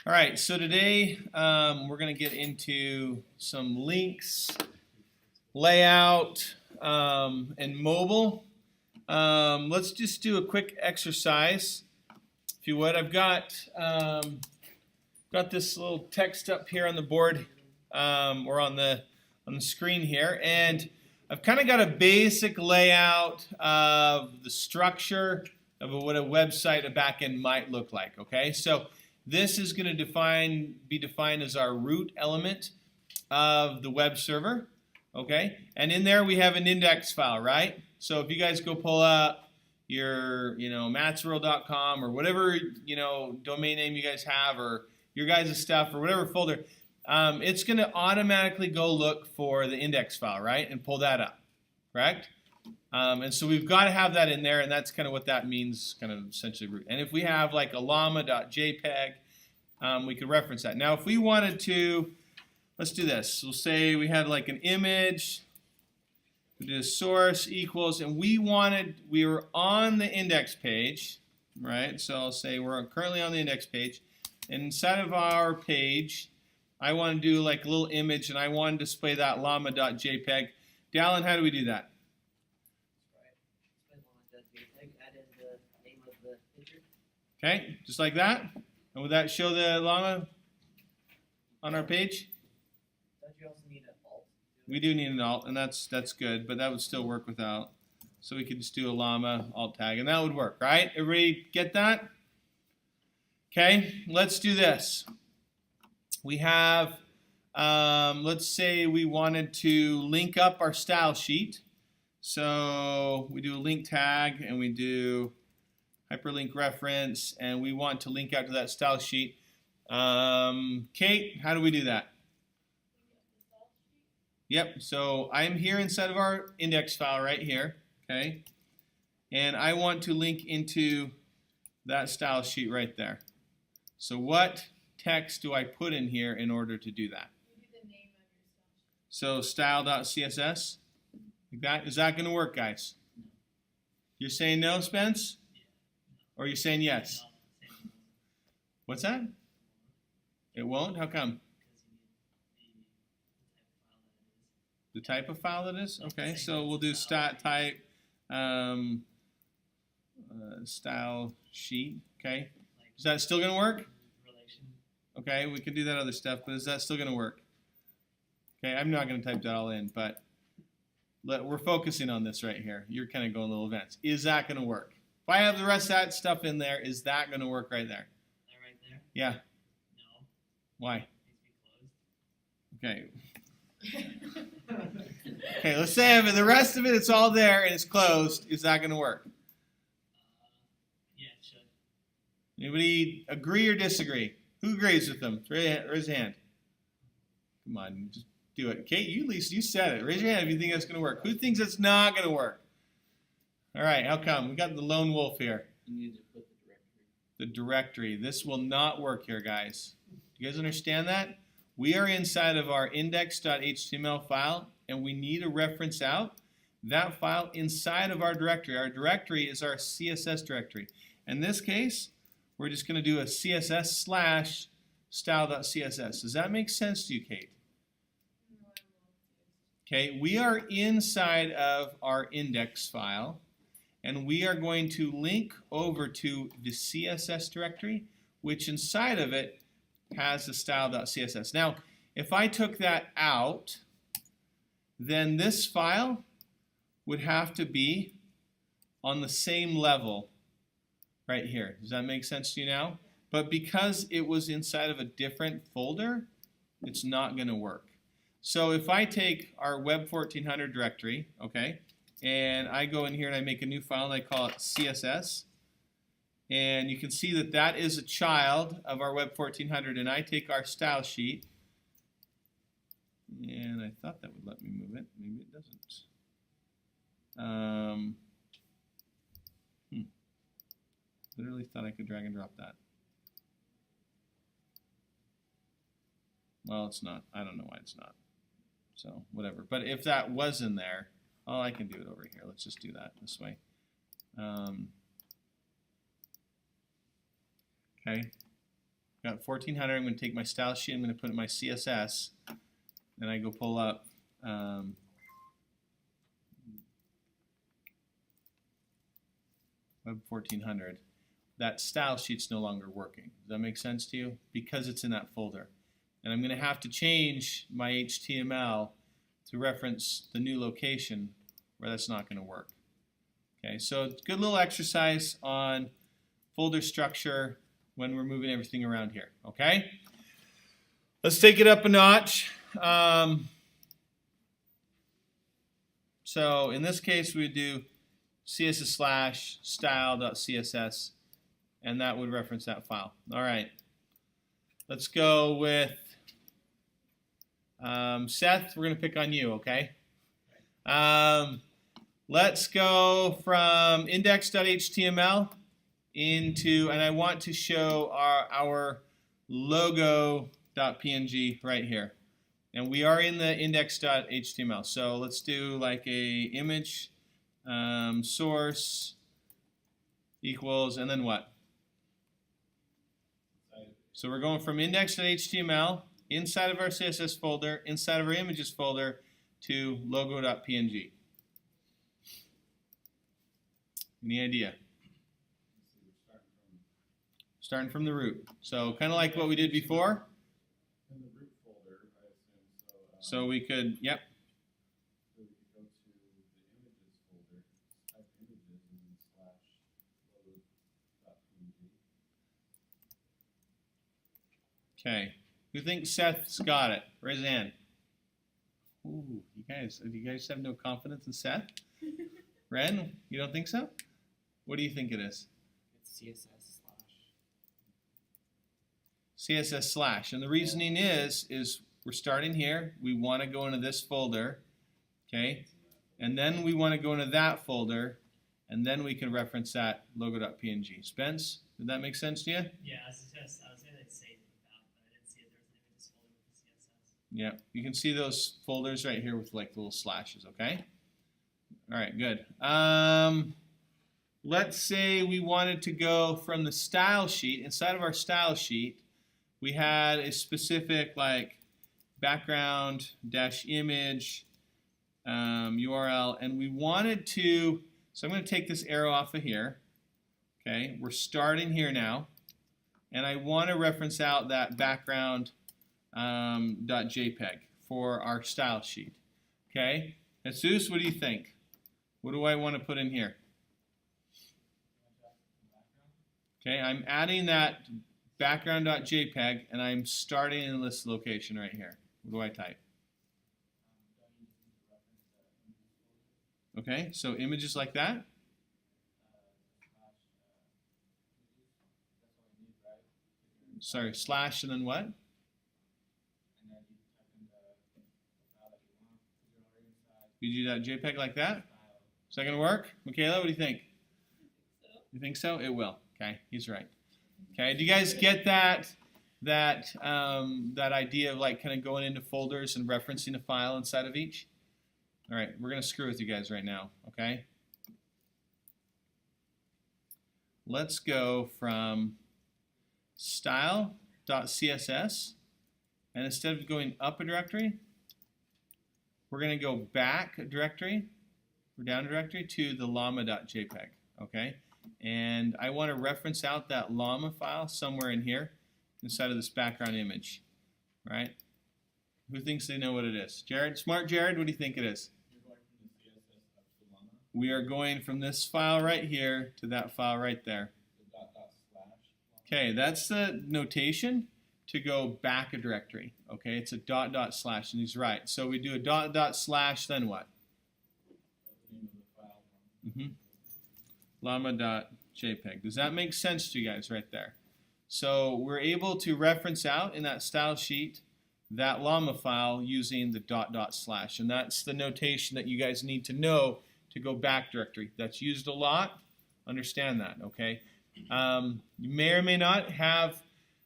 All right, so today we're going to get into some links, layout, and mobile. Let's just do a quick exercise, if you would. I've got this little text up here on the board or on the screen here, and I've kind of got a basic layout of the structure of what a website, a backend might look like. Okay, so this is going to be defined as our root element of the web server. Okay, and in there we have an index file, right? So if you guys go pull up your, matsworld.com or whatever, domain name you guys have, or your guys' stuff, or whatever folder, it's going to automatically go look for the index file, right, and pull that up, correct? And so we've got to have that in there, and that's kind of what that means, kind of essentially root. And if we have like a llama.jpg, we could reference that. Now, if we wanted to, let's do this. We'll say we had like an image, we did a source equals, and we were on the index page, right? So I'll say we're currently on the index page, and inside of our page, I want to do like a little image, and I want to display that llama.jpg. Dallin, how do we do that? Okay, just like that. And would that show the llama on our page? Don't you also need an alt? We do need an alt, and that's good, but that would still work without. So we could just do a llama alt tag, and that would work, right? Everybody get that? Okay, let's do this. We have, let's say we wanted to link up our style sheet. So we do a link tag, and we do hyperlink reference, and we want to link out to that style sheet. Kate, how do we do that? Yep, so I'm here inside of our index file right here, okay? And I want to link into that style sheet right there. So what text do I put in here in order to do that? So style.css, like that. Is that going to work, guys? You're saying no, Spence? Or you're saying yes? What's that? It won't? How come? The type of file it is? Okay, so we'll do stat type style sheet. Okay, is that still going to work? Okay, we can do that other stuff, but is that still going to work? Okay, I'm not going to type that all in, but we're focusing on this right here. You're kind of going a little advanced. Is that going to work? If I have the rest of that stuff in there, is that going to work right there? That right there? Yeah. No. Why? It needs to be closed. Okay. Okay, let's say if the rest of it, it's all there and it's closed. Is that going to work? Yeah, it should. Anybody agree or disagree? Who agrees with them? Raise your hand. Come on, just do it. Kate, you at least you said it. Raise your hand if you think that's going to work. Who thinks it's not going to work? All right, how come? We got the lone wolf here. You need to put the directory. The directory. This will not work here, guys. You guys understand that? We are inside of our index.html file, and we need to reference out that file inside of our directory. Our directory is our CSS directory. In this case, we're just going to do a CSS / style.css. Does that make sense to you, Kate? Okay, we are inside of our index file, and we are going to link over to the CSS directory, which inside of it has the style.css. Now, if I took that out, then this file would have to be on the same level right here. Does that make sense to you now? But because it was inside of a different folder, it's not going to work. So if I take our Web 1400 directory, okay, and I go in here and I make a new file and I call it CSS, and you can see that that is a child of our Web 1400, and I take our style sheet, and I thought that would let me move it. Maybe it doesn't. Literally thought I could drag and drop that. Well, it's not. I don't know why it's not. So whatever. But if that was in there, oh, I can do it over here. Let's just do that this way. Okay. got 1400. I'm going to take my style sheet. I'm going to put it in my CSS, and I go pull up Web 1400. That style sheet's no longer working. Does that make sense to you? Because it's in that folder. And I'm going to have to change my HTML to reference the new location where that's not going to work. Okay, so it's a good little exercise on folder structure when we're moving everything around here. Okay, let's take it up a notch. So in this case, we would do css/style.css, and that would reference that file. All right, let's go with Seth. We're going to pick on you, okay? Let's go from index.html into, and I want to show our logo.png right here. And we are in the index.html. So let's do like a image source equals, and then what? So we're going from index.html inside of our CSS folder, inside of our images folder, to logo.png. Any idea? Starting from the root. So kind of like what we did before. In the root folder, I assume. So we could, yep. So we could go to the images folder, type images, and then slash logo.png. Okay. Who thinks Seth's got it? Raise a hand. Ooh, do you guys have no confidence in Seth? Ren, you don't think so? What do you think it is? It's CSS/. CSS/. And the reasoning is we're starting here. We want to go into this folder, okay? And then we want to go into that folder, and then we can reference that logo.png. Spence, did that make sense to you? Yeah, I was gonna say they'd say it with that, but I didn't see if there was an images folder with the CSS. Yeah, you can see those folders right here with like little slashes, okay? All right, good. Let's say we wanted to go from the style sheet. Inside of our style sheet, we had a specific like background dash image URL, and we wanted to, so I'm going to take this arrow off of here. Okay, we're starting here now, and I want to reference out that background .jpg for our style sheet. Okay, Jesus, what do you think? What do I want to put in here? Okay, I'm adding that background.jpg, and I'm starting in this location right here. What do I type? Okay, so images like that. Sorry, slash and then what? You do that JPEG like that? Is that going to work? Michaela, what do you think? You think so? It will. Okay, he's right. Okay, do you guys get that idea of like kind of going into folders and referencing a file inside of each? All right, we're going to screw with you guys right now, okay? Let's go from style.css, and instead of going up a directory, we're going to go back a directory, or down a directory, to the llama.jpg, okay? And I want to reference out that llama file somewhere in here inside of this background image, right? Who thinks they know what it is? Jared? Smart Jared, what do you think it is? You're going from the CSS up to the llama. We are going from this file right here to that file right there. The // Okay, that's the notation to go back a directory. Okay, it's a // and he's right. So we do a // then what? the name of the file. Llama.jpg. Does that make sense to you guys right there? So we're able to reference out in that style sheet that llama file using the // and that's the notation that you guys need to know to go back directory. That's used a lot. Understand that, okay? You may or may not have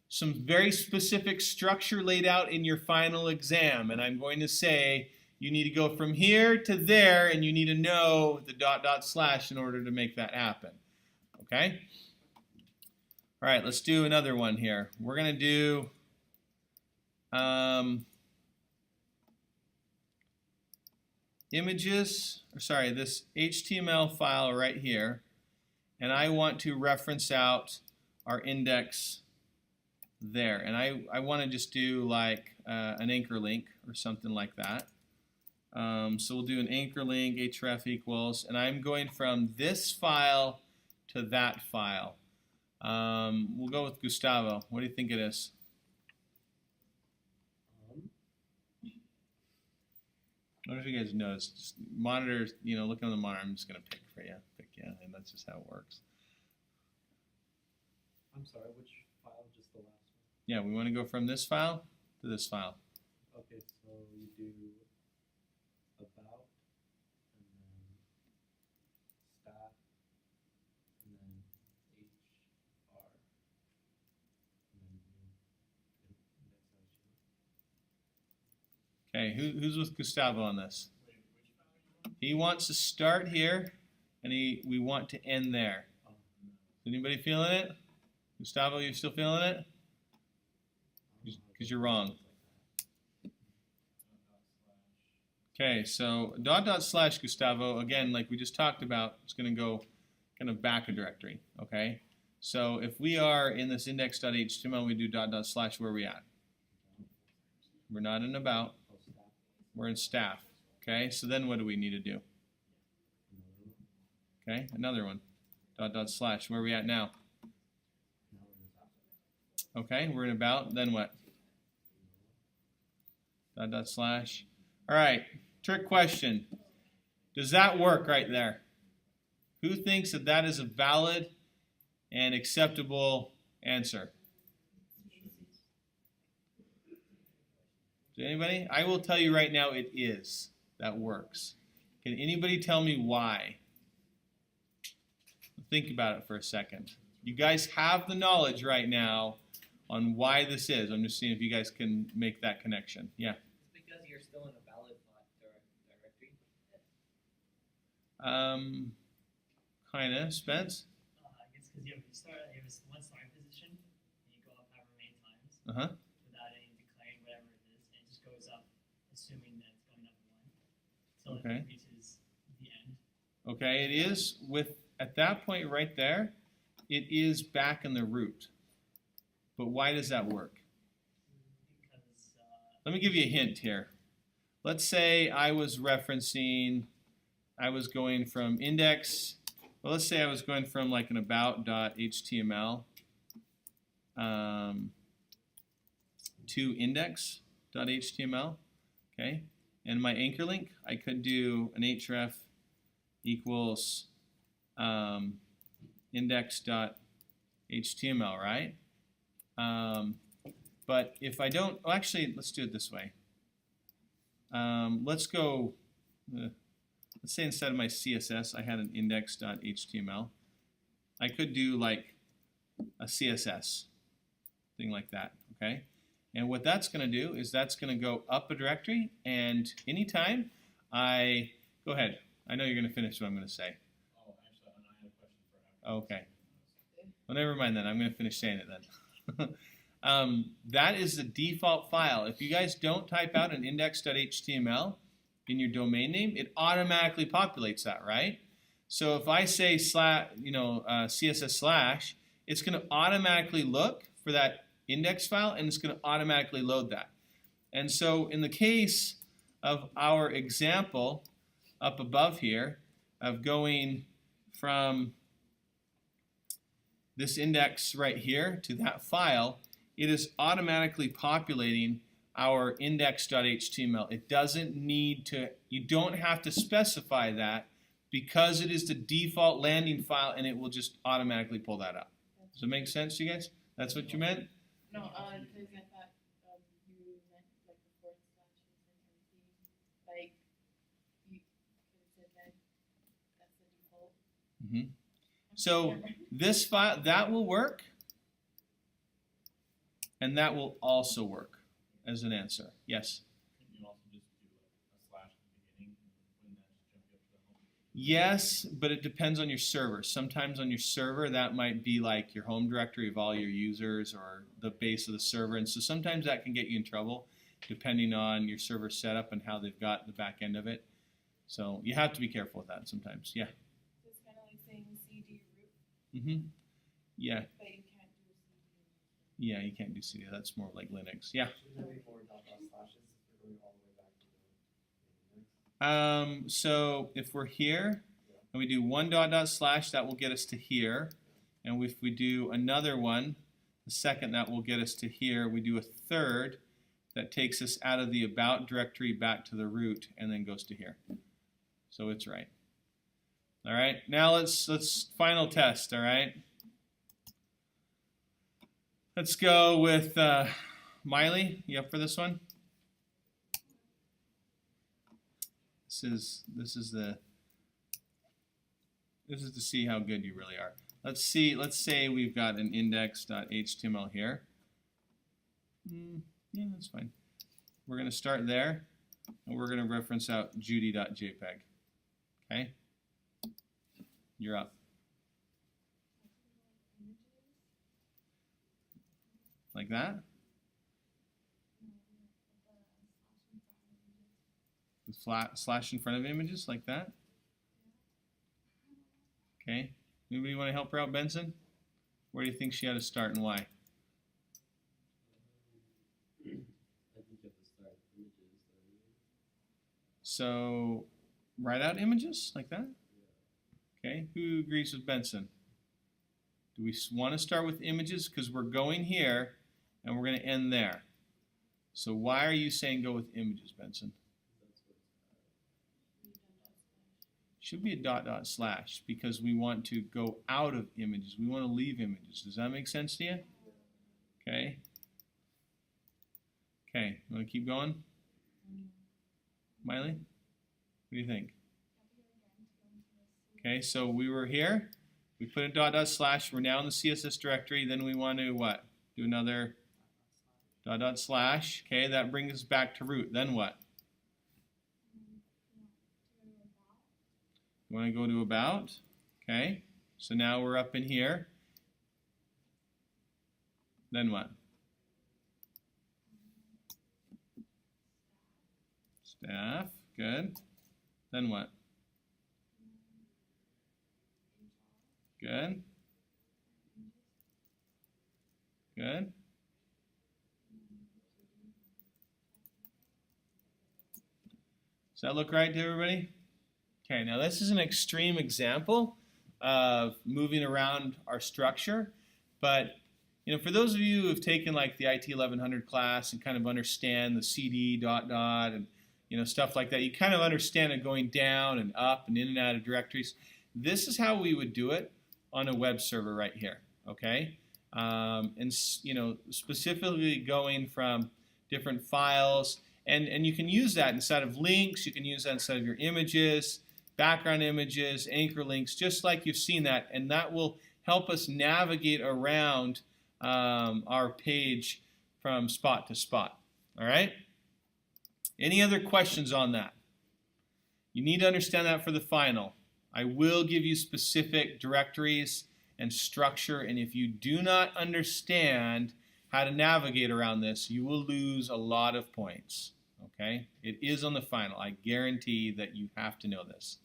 some very specific structure laid out in your final exam, and I'm going to say you need to go from here to there, and you need to know the // in order to make that happen. Okay? All right, let's do another one here. We're going to do images, or sorry, this HTML file right here, and I want to reference out our index there. And I want to just do like an anchor link or something like that. So we'll do an anchor link, href equals, and I'm going from this file to that file. We'll go with Gustavo. What do you think it is? I don't know if you guys notice. Just monitor, look on the monitor. I'm just going to pick for you. And that's just how it works. I'm sorry, which file? Just the last one? Yeah, we want to go from this file to this file. Okay, so you do about, and then staff, and then HR, and then index. Okay, who's with Gustavo on this? Wait, which file are you on? He wants to start here, and we want to end there. Oh, Anybody feeling it? Gustavo, you still feeling it? Because you're wrong. Okay, so // Gustavo, again, like we just talked about, it's going to go kind of back a directory, okay? So if we are in this index.html, we do // where are we at? We're not in about, we're in staff, okay? So then what do we need to do? Okay, another one, // where are we at now? Okay, we're in about, then what? // All right, trick question. Does that work right there? Who thinks that that is a valid and acceptable answer? Does anybody? I will tell you right now it is. That works. Can anybody tell me why? Think about it for a second. You guys have the knowledge right now on why this is. I'm just seeing if you guys can make that connection. Yeah. It's because you're still in a valid directory. Kind of. Spence? I guess because you have one starting position, and you go up however many times Uh-huh. without any declaring whatever it is, and it just goes up, assuming that it's going up one, until Okay. it reaches the end. Okay, it is at that point right there, it is back in the root. But why does that work? Because Let me give you a hint here. Let's say I was going from index, well, let's say I was going from like an about.html to index.html, okay? And my anchor link, I could do an href equals index.html, right? But if I don't, well, actually, let's do it this way. Let's go, let's say instead of my CSS, I had an index.html. I could do like a CSS, thing like that, okay? And what that's going to do is that's going to go up a directory, and anytime go ahead. I know you're going to finish what I'm going to say. Oh, actually, I had a question for after. Okay. Well, never mind then. I'm going to finish saying it then. That is the default file. If you guys don't type out an index.html in your domain name, it automatically populates that, right? So if I say CSS/, it's going to automatically look for that index file, and it's going to automatically load that. And so in the case of our example up above here of going from this index right here to that file, it is automatically populating our index.html. It doesn't need to, you don't have to specify that because it is the default landing file, and it will just automatically pull that up. Does it make sense to you guys? That's what you meant? No, because I thought you meant like the forward slashes and everything. Like, you could have said that that's the default. Mm-hmm. So this file, that will work, and that will also work as an answer. Yes? Can you also just do like a slash at the beginning and when that just jump you up to the home? Yes, but it depends on your server. Sometimes on your server that might be like your home directory of all your users or the base of the server, and so sometimes that can get you in trouble depending on your server setup and how they've got the back end of it. So you have to be careful with that sometimes. Yeah. So it's kind of like saying CD root, Mm-hmm. Yeah. but you can't do CD. Yeah, you can't do CD. That's more like Linux. Yeah. Should there be more slashes if we're going all the way back to the index? So if we're here and we do one // that will get us to here. And if we do another one, the second, that will get us to here. We do a third, that takes us out of the about directory back to the root and then goes to here. So it's right. All right, now let's final test, all right? Let's go with Miley. You up for this one? This is to see how good you really are. Let's say we've got an index.html here. Yeah, that's fine. We're going to start there, and we're going to reference out judy.jpg. Okay? You're up. Like that? With slash in front of images, like that? Okay. Anybody want to help her out, Benson? Where do you think she had to start and why? I think you have to start images. So, write out images like that? Okay. Who agrees with Benson? Do we want to start with images? Because we're going here and we're going to end there. So why are you saying go with images, Benson? Should be a .. because we want to go out of images. We want to leave images. Does that make sense to you? Okay. Okay, you want to keep going? Miley? What do you think? Okay, so we were here. We put a .. We're now in the CSS directory. Then we want to what? Do another .. Okay, that brings us back to root. Then what? You want to go to about. Okay, so now we're up in here. Then what? Staff. Good. Then what? Good. Good. Does that look right to everybody? Okay, now this is an extreme example of moving around our structure, but for those of you who have taken like the IT 1100 class and kind of understand the CD .. and stuff like that, you kind of understand it going down and up and in and out of directories. This is how we would do it on a web server right here, okay? And specifically going from different files, and you can use that inside of links, you can use that inside of your images, background images, anchor links, just like you've seen that, and that will help us navigate around our page from spot to spot, all right? Any other questions on that? You need to understand that for the final. I will give you specific directories and structure, and if you do not understand how to navigate around this, you will lose a lot of points. Okay? It is on the final. I guarantee that you have to know this.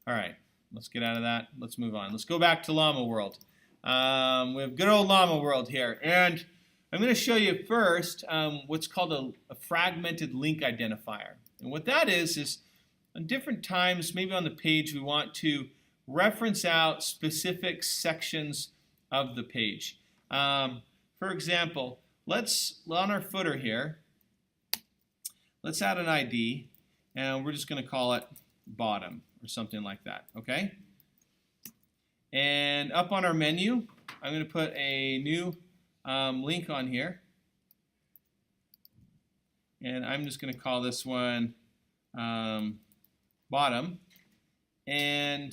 All right, let's get out of that. Let's move on. Let's go back to Llama World. We have good old Llama World here, and I'm going to show you first what's called a fragmented link identifier. And what that is on different times, maybe on the page, we want to reference out specific sections of the page. For example, on our footer here, let's add an ID, and we're just going to call it bottom or something like that, okay? And up on our menu, I'm going to put a new link on here, and I'm just going to call this one bottom, and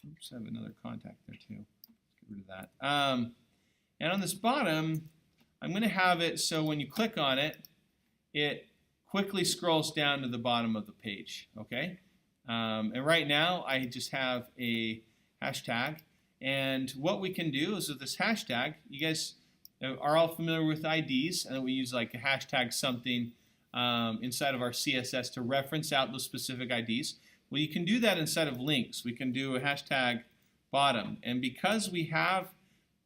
oops, I have another contact there too. Let's get rid of that. And on this bottom, I'm going to have it so when you click on it, it quickly scrolls down to the bottom of the page. Okay, And right now I just have a hashtag. And what we can do is with this hashtag, you guys are all familiar with IDs, and we use like a hashtag something inside of our CSS to reference out those specific IDs. Well, you can do that inside of links. We can do a hashtag bottom. And because we have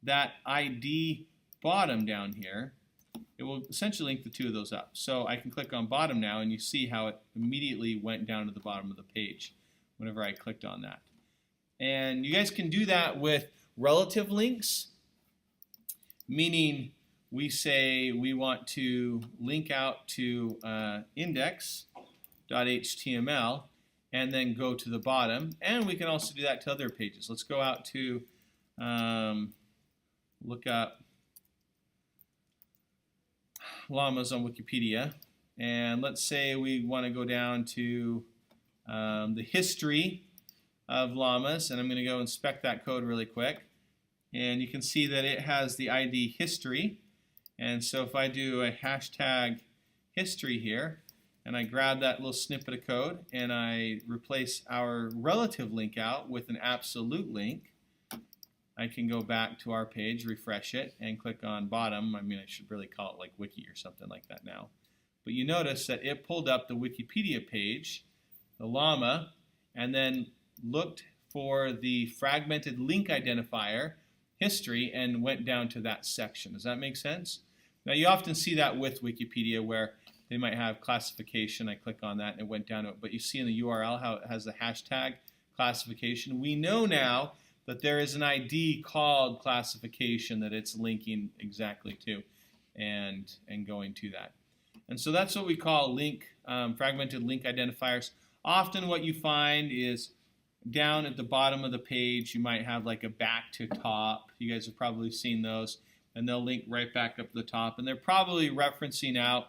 that ID bottom down here, it will essentially link the two of those up. So I can click on bottom now, and you see how it immediately went down to the bottom of the page whenever I clicked on that. And you guys can do that with relative links, meaning we say we want to link out to index.html and then go to the bottom. And we can also do that to other pages. Let's go out to look up llamas on Wikipedia. And let's say we want to go down to the history of llamas. And I'm going to go inspect that code really quick. And you can see that it has the ID history. And so if I do a hashtag history here, and I grab that little snippet of code, and I replace our relative link out with an absolute link, I can go back to our page, refresh it, and click on bottom. I mean, I should really call it like wiki or something like that now. But you notice that it pulled up the Wikipedia page, the llama, and then looked for the fragmented link identifier history and went down to that section. Does that make sense? Now you often see that with Wikipedia where they might have classification. I click on that and it went down to it. But you see in the URL how it has the hashtag classification. We know now that there is an ID called classification that it's linking exactly to and going to that. And so that's what we call link, fragmented link identifiers. Often what you find is down at the bottom of the page you might have like a back to top. You guys have probably seen those, and they'll link right back up to the top, and they're probably referencing out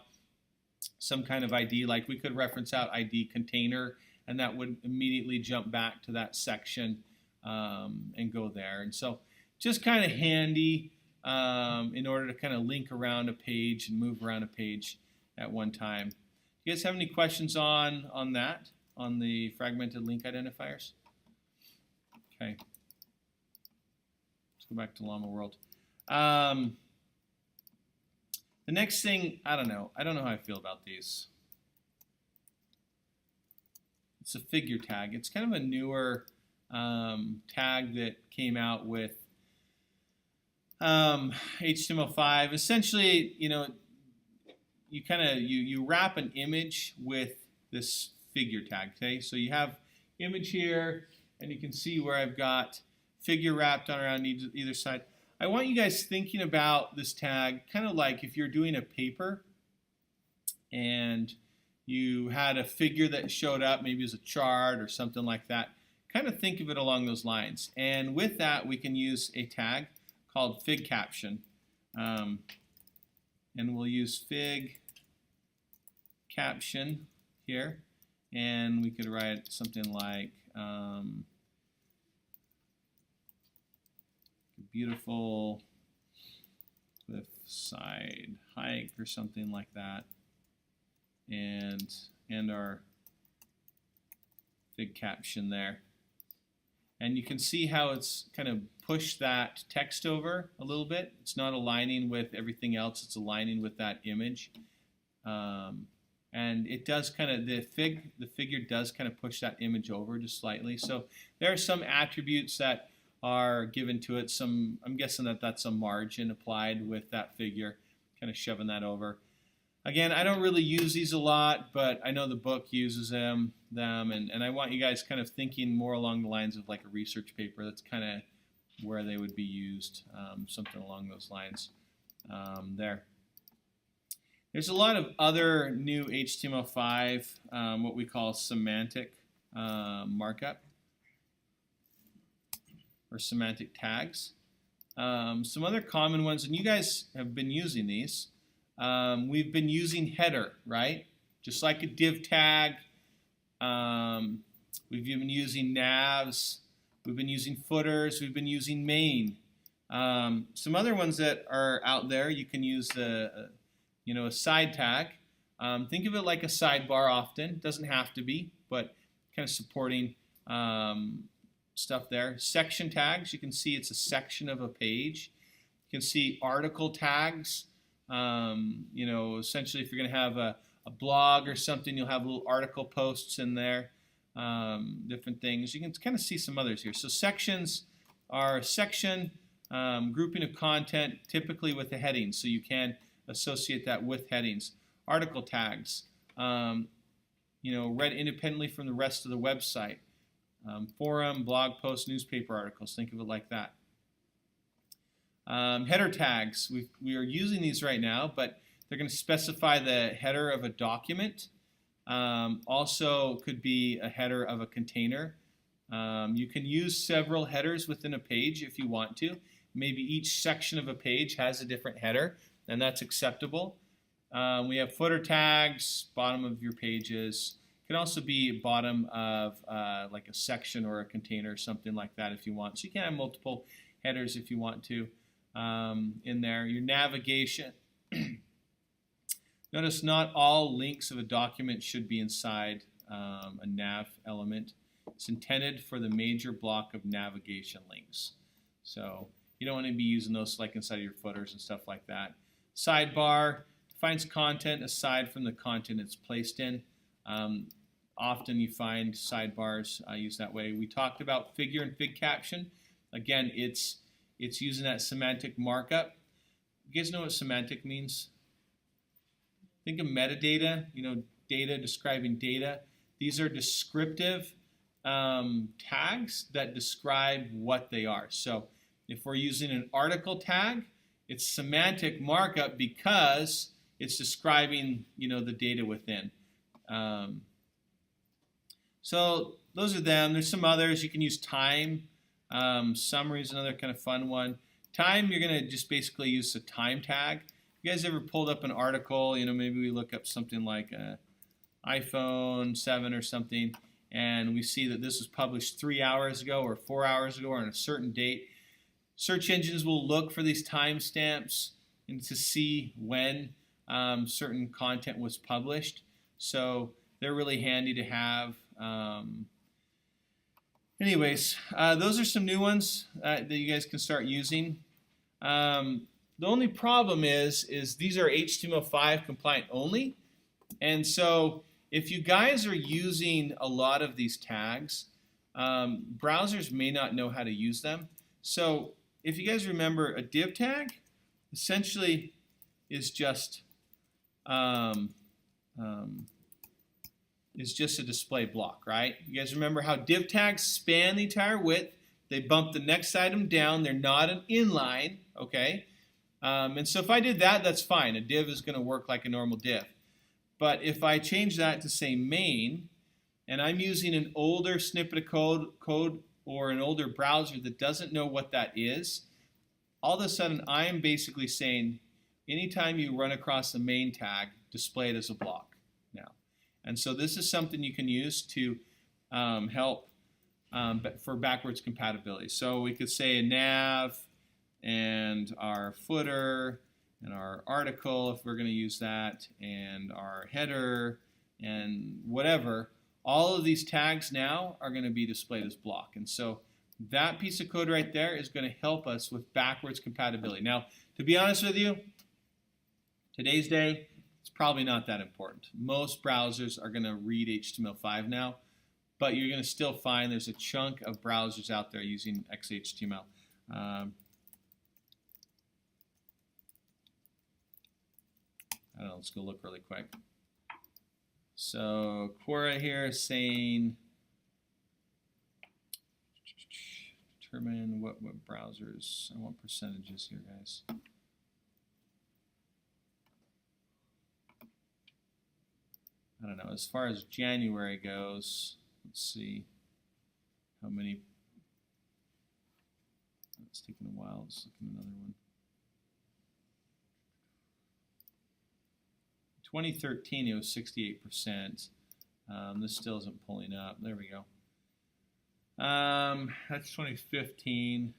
some kind of ID. Like we could reference out ID container, and that would immediately jump back to that section and go there. And so just kind of handy in order to kind of link around a page and move around a page at one time. You guys have any questions on that, on the fragmented link identifiers? Okay. Let's go back to Llama World. The next thing, I don't know how I feel about these. It's a figure tag. It's kind of a newer tag that came out with HTML5. Essentially, you know, you wrap an image with this figure tag. Okay, so you have image here, and you can see where I've got figure wrapped on around either side. I want you guys thinking about this tag kind of like if you're doing a paper and you had a figure that showed up, maybe as a chart or something like that. Kind of think of it along those lines. And with that, we can use a tag called fig caption. And we'll use fig caption here. And we could write something like beautiful cliffside hike or something like that, and our fig caption there. And you can see how it's kind of pushed that text over a little bit. It's not aligning with everything else, it's aligning with that image. And it does kind of, the figure does kind of push that image over just slightly. So there are some attributes that are given to it. I'm guessing that that's a margin applied with that figure, kind of shoving that over. Again, I don't really use these a lot, but I know the book uses them, and I want you guys kind of thinking more along the lines of like a research paper. That's kind of where they would be used, something along those lines there. There's a lot of other new HTML5, what we call semantic markup or semantic tags. Some other common ones, and you guys have been using these. We've been using header, right? Just like a div tag. We've been using navs. We've been using footers. We've been using main. Some other ones that are out there, you can use a side tag. Think of it like a sidebar often. It doesn't have to be, but kind of supporting stuff there. Section tags, you can see it's a section of a page. You can see article tags. You know, essentially if you're going to have a blog or something, you'll have little article posts in there, different things. You can kind of see some others here. So sections are a section, grouping of content, typically with a heading, so you can associate that with headings. Article tags, you know, read independently from the rest of the website. Forum, blog posts, newspaper articles, think of it like that. Header tags, we are using these right now, but they're going to specify the header of a document. Also could be a header of a container. You can use several headers within a page if you want to. Maybe each section of a page has a different header, and that's acceptable. We have footer tags, bottom of your pages. It can also be bottom of like a section or a container or something like that if you want. So you can have multiple headers if you want to in there. Your navigation. Notice not all links of a document should be inside a nav element. It's intended for the major block of navigation links. So you don't want to be using those like inside of your footers and stuff like that. Sidebar defines content aside from the content it's placed in. Often you find sidebars used that way. We talked about figure and fig caption. Again, it's using that semantic markup. You guys know what semantic means? Think of metadata, you know, data describing data. These are descriptive tags that describe what they are. So if we're using an article tag, it's semantic markup because it's describing, you know, the data within. So those are them. There's some others. You can use time. Summary is another kind of fun one. Time, you're going to just basically use a time tag. You guys ever pulled up an article, you know, maybe we look up something like iPhone 7 or something, and we see that this was published 3 hours ago or 4 hours ago or on a certain date. Search engines will look for these timestamps and to see when certain content was published. So they're really handy to have. Anyways, those are some new ones that you guys can start using. The only problem is these are HTML5 compliant only. And so if you guys are using a lot of these tags, browsers may not know how to use them. So if you guys remember, a div tag essentially is just a display block, right? You guys remember how div tags span the entire width. They bump the next item down. They're not an inline, okay? And so if I did that, that's fine. A div is going to work like a normal div. But if I change that to say main, and I'm using an older snippet of code or an older browser that doesn't know what that is, all of a sudden I am basically saying anytime you run across the main tag, display it as a block now. And so this is something you can use to help for backwards compatibility. So we could say a nav and our footer and our article, if we're going to use that, and our header and whatever. All of these tags now are going to be displayed as block. And so that piece of code right there is going to help us with backwards compatibility. Now, to be honest with you, today's day, it's probably not that important. Most browsers are going to read HTML5 now, but you're going to still find there's a chunk of browsers out there using XHTML. I don't know, let's go look really quick. So Quora here is saying determine what browsers. I want percentages here, guys. I don't know. As far as January goes, let's see how many. It's taking a while. Let's look at another one. 2013, it was 68%. This still isn't pulling up. There we go. That's 2015.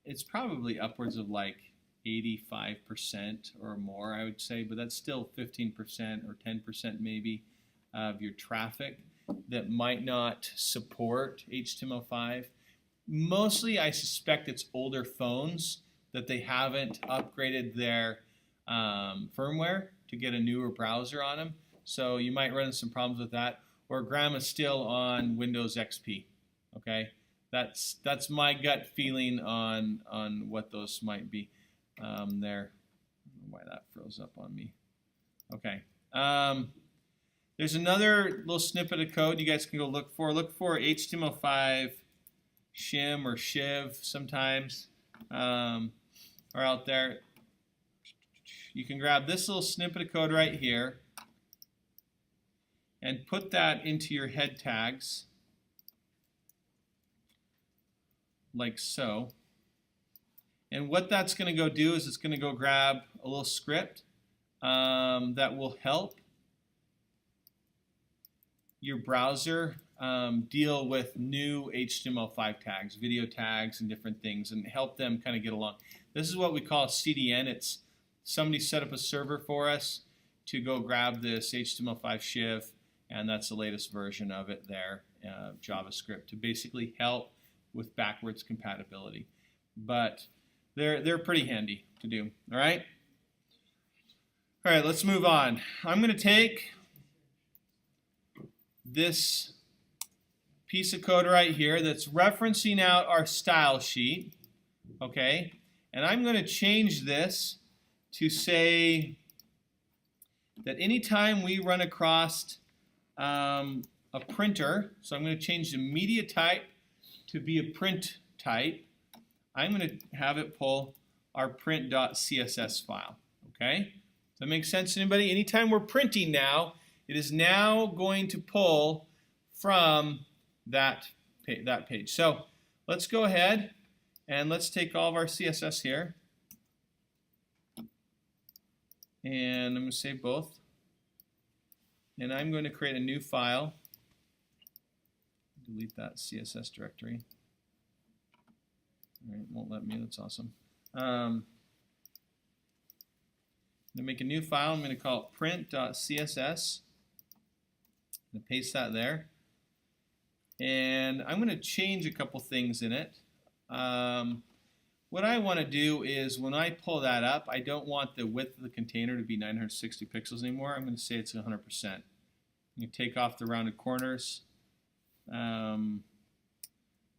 It's probably upwards of like 85% or more, I would say, but that's still 15% or 10% maybe of your traffic that might not support HTML5. Mostly, I suspect it's older phones that they haven't upgraded their firmware to get a newer browser on them. So you might run into some problems with that. Or grandma's still on Windows XP. Okay, that's my gut feeling on what those might be. There, I don't know why that froze up on me. Okay. There's another little snippet of code you guys can go look for. Look for HTML5 shim or shiv sometimes are out there. You can grab this little snippet of code right here and put that into your head tags like so. And what that's going to go do is it's going to go grab a little script that will help your browser deal with new HTML5 tags, video tags, and different things, and help them kind of get along. This is what we call a CDN. It's somebody set up a server for us to go grab this HTML5 shiv, and that's the latest version of it there, JavaScript, to basically help with backwards compatibility. But they're pretty handy to do. All right. All right. Let's move on. I'm going to take this piece of code right here that's referencing out our style sheet. Okay. And I'm going to change this to say that anytime we run across a printer, so I'm going to change the media type to be a print type. I'm going to have it pull our print.css file. Okay? Does that make sense to anybody? Anytime we're printing now, it is now going to pull from that page. So let's go ahead and let's take all of our CSS here. And I'm going to save both. And I'm going to create a new file. Delete that CSS directory. All right, won't let me. That's awesome. I'm going to make a new file. I'm going to call it print.css. I'm going to paste that there. And I'm going to change a couple things in it. What I want to do is when I pull that up, I don't want the width of the container to be 960 pixels anymore. I'm going to say it's 100%. I'm going to take off the rounded corners. I'm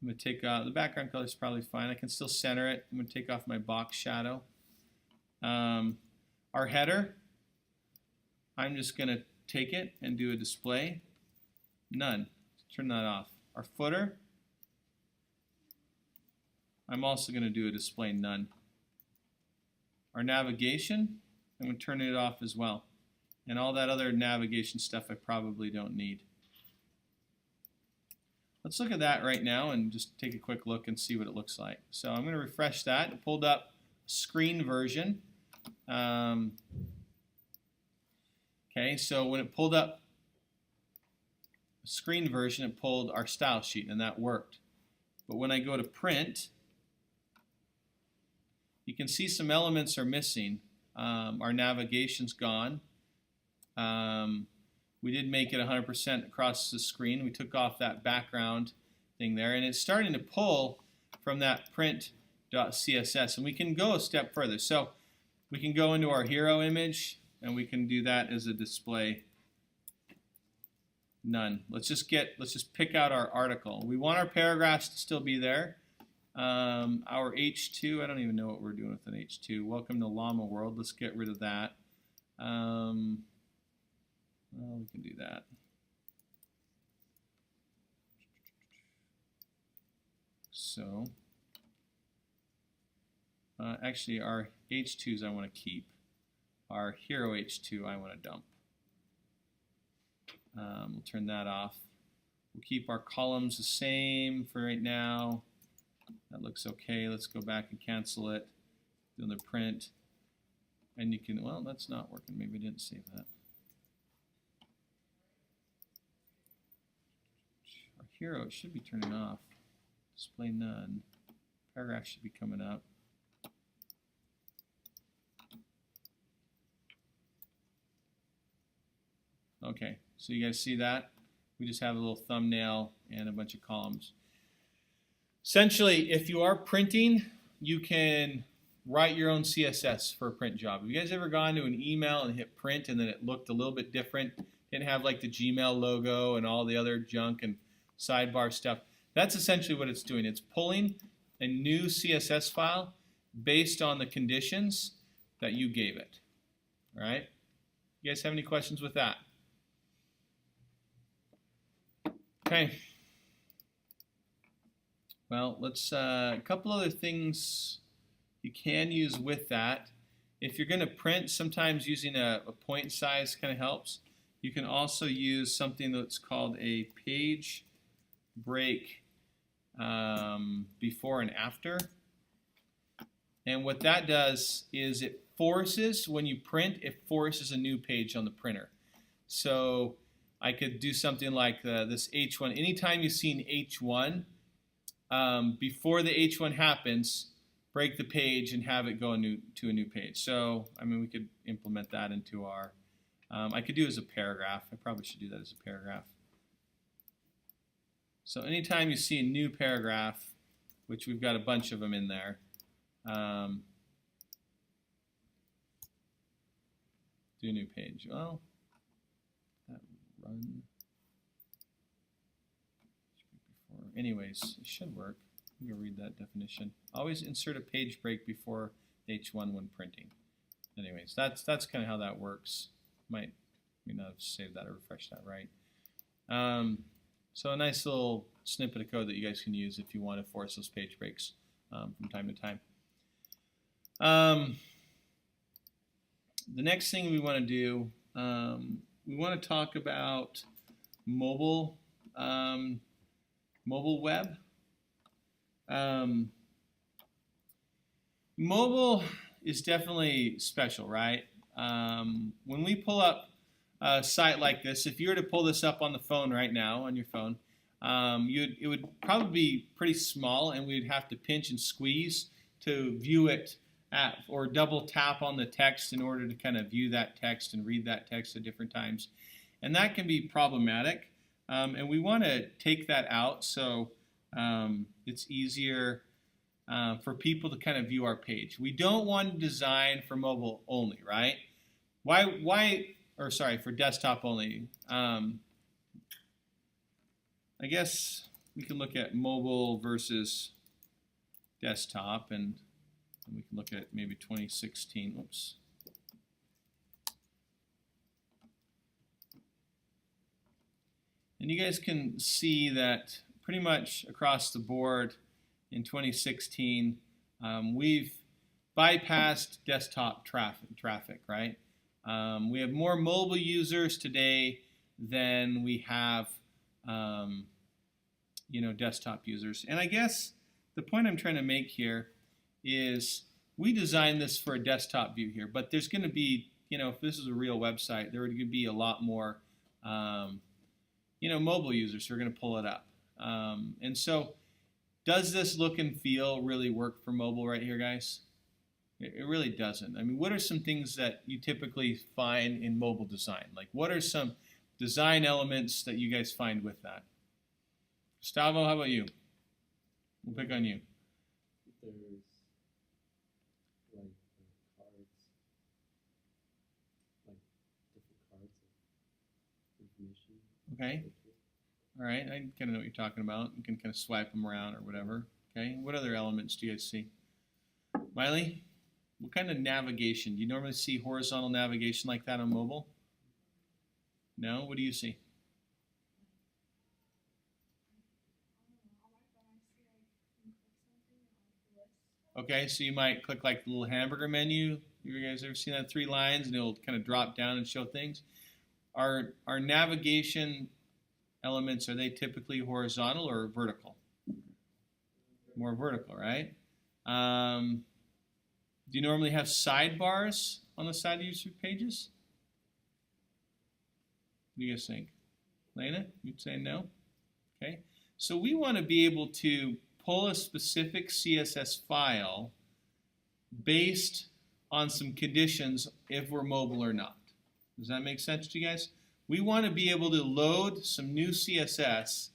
going to take out the background color is probably fine. I can still center it. I'm going to take off my box shadow. Our header, I'm just going to take it and do a display. None. Turn that off. Our footer, I'm also going to do a display none. Our navigation, I'm going to turn it off as well. And all that other navigation stuff I probably don't need. Let's look at that right now and just take a quick look and see what it looks like. So I'm going to refresh that. It pulled up screen version. Okay, so when it pulled up screen version, it pulled our style sheet, and that worked. But when I go to print, you can see some elements are missing. Our navigation's gone. We did make it 100% across the screen. We took off that background thing there, and it's starting to pull from that print.css. And we can go a step further. So we can go into our hero image, and we can do that as a display none. Let's just pick out our article. We want our paragraphs to still be there. Our H2, I don't even know what we're doing with an H2. Welcome to Llama World. Let's get rid of that. Well, we can do that. So, actually, our H2s I want to keep. Our hero H2 I want to dump. We'll turn that off. We'll keep our columns the same for right now. That looks okay. Let's go back and cancel it. Do the print. And you can, well, that's not working. Maybe I didn't save that. Our hero should be turning off. Display none. Paragraph should be coming up. Okay, so you guys see that? We just have a little thumbnail and a bunch of columns. Essentially, if you are printing, you can write your own CSS for a print job. Have you guys ever gone to an email and hit print and then it looked a little bit different? Didn't have like the Gmail logo and all the other junk and sidebar stuff. That's essentially what it's doing. It's pulling a new CSS file based on the conditions that you gave it. All right? You guys have any questions with that? Okay. Well, let's a couple other things you can use with that. If you're going to print, sometimes using a point size kind of helps. You can also use something that's called a page break before and after. And what that does is it forces, when you print, it forces a new page on the printer. So I could do something like this H1. Anytime you've seen H1, before the H1 happens, break the page and have it go to a new page. So, I mean, we could implement that into our, I could do it as a paragraph. I probably should do that as a paragraph. So anytime you see a new paragraph, which we've got a bunch of them in there, do a new page. Well, that run. Anyways, it should work. I'm going to read that definition. Always insert a page break before H1 when printing. Anyways, that's kind of how that works. May not have saved that or refreshed that right. So a nice little snippet of code that you guys can use if you want to force those page breaks from time to time. The next thing we want to do, we want to talk about mobile web. Mobile is definitely special, right? When we pull up a site like this, if you were to pull this up on the phone right now, on your phone, it would probably be pretty small, and we'd have to pinch and squeeze to view it or double tap on the text in order to kind of view that text and read that text at different times. And that can be problematic. And we want to take that out so it's easier for people to kind of view our page. We don't want to design for mobile only, right? For desktop only. I guess we can look at mobile versus desktop, and we can look at maybe 2016. Oops. And you guys can see that pretty much across the board in 2016, we've bypassed desktop traffic, right? We have more mobile users today than we have, desktop users. And I guess the point I'm trying to make here is we designed this for a desktop view here, but there's going to be, if this is a real website, there would be a lot more mobile users who are going to pull it up. And so does this look and feel really work for mobile right here, guys? It really doesn't. I mean, what are some things that you typically find in mobile design? Like, what are some design elements that you guys find with that? Gustavo, how about you? We'll pick on you. There's like cards, like different cards of information. Okay. All right. I kind of know what you're talking about. You can kind of swipe them around or whatever. Okay. What other elements do you guys see? Miley, what kind of navigation? Do you normally see horizontal navigation like that on mobile? No? What do you see? Okay, so you might click like the little hamburger menu. You guys ever seen that 3 lines and it'll kind of drop down and show things? Our navigation elements, are they typically horizontal or vertical? More vertical, right? Do you normally have sidebars on the side of your pages? What do you guys think? Lena, you'd say no? Okay, so we want to be able to pull a specific CSS file based on some conditions if we're mobile or not. Does that make sense to you guys? we want to be able to load some new CSS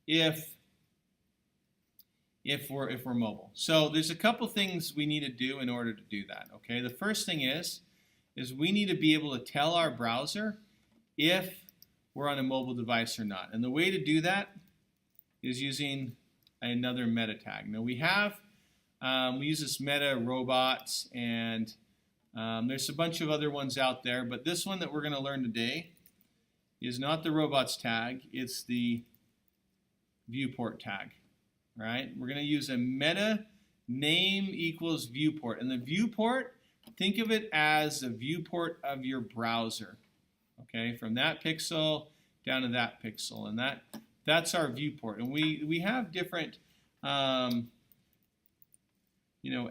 if we're mobile. So there's a couple things we need to do in order to do that. Okay, the first thing is we need to be able to tell our browser if we're on a mobile device or not. And the way to do that is using another meta tag. Now we use this meta robots, and there's a bunch of other ones out there, but this one that we're going to learn today is not the robots tag, it's the viewport tag. Right? We're going to use a meta name equals viewport. And the viewport, think of it as the viewport of your browser. Okay, from that pixel down to that pixel. And that's our viewport. And we have different